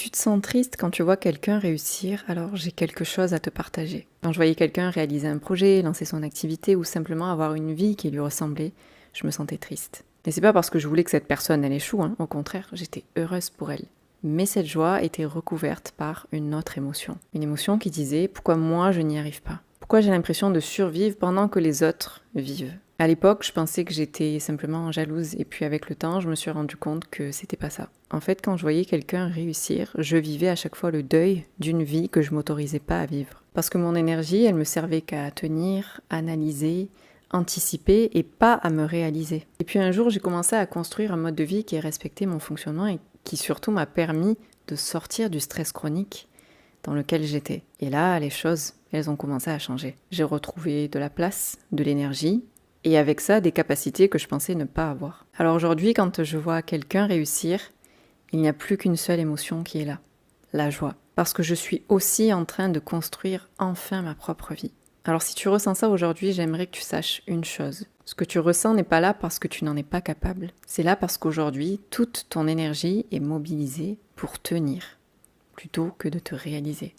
tu te sens triste quand tu vois quelqu'un réussir, alors j'ai quelque chose à te partager. Quand je voyais quelqu'un réaliser un projet, lancer son activité ou simplement avoir une vie qui lui ressemblait, je me sentais triste. Et c'est pas parce que je voulais que cette personne elle échoue, au contraire, j'étais heureuse pour elle. Mais cette joie était recouverte par une autre émotion. Une émotion qui disait pourquoi moi je n'y arrive pas. Pourquoi j'ai l'impression de survivre pendant que les autres vivent. À l'époque, je pensais que j'étais simplement jalouse et puis avec le temps, je me suis rendu compte que c'était pas ça. En fait, quand je voyais quelqu'un réussir, je vivais à chaque fois le deuil d'une vie que je m'autorisais pas à vivre. Parce que mon énergie, elle me servait qu'à tenir, analyser, anticiper et pas à me réaliser. Et puis un jour, j'ai commencé à construire un mode de vie qui respectait mon fonctionnement et qui surtout m'a permis de sortir du stress chronique dans lequel j'étais. Et là, les choses, elles ont commencé à changer. J'ai retrouvé de la place, de l'énergie, et avec ça, des capacités que je pensais ne pas avoir. Alors aujourd'hui, quand je vois quelqu'un réussir, il n'y a plus qu'une seule émotion qui est là, la joie. Parce que je suis aussi en train de construire enfin ma propre vie. Alors si tu ressens ça aujourd'hui, j'aimerais que tu saches une chose. Ce que tu ressens n'est pas là parce que tu n'en es pas capable. C'est là parce qu'aujourd'hui, toute ton énergie est mobilisée pour tenir, plutôt que de te réaliser.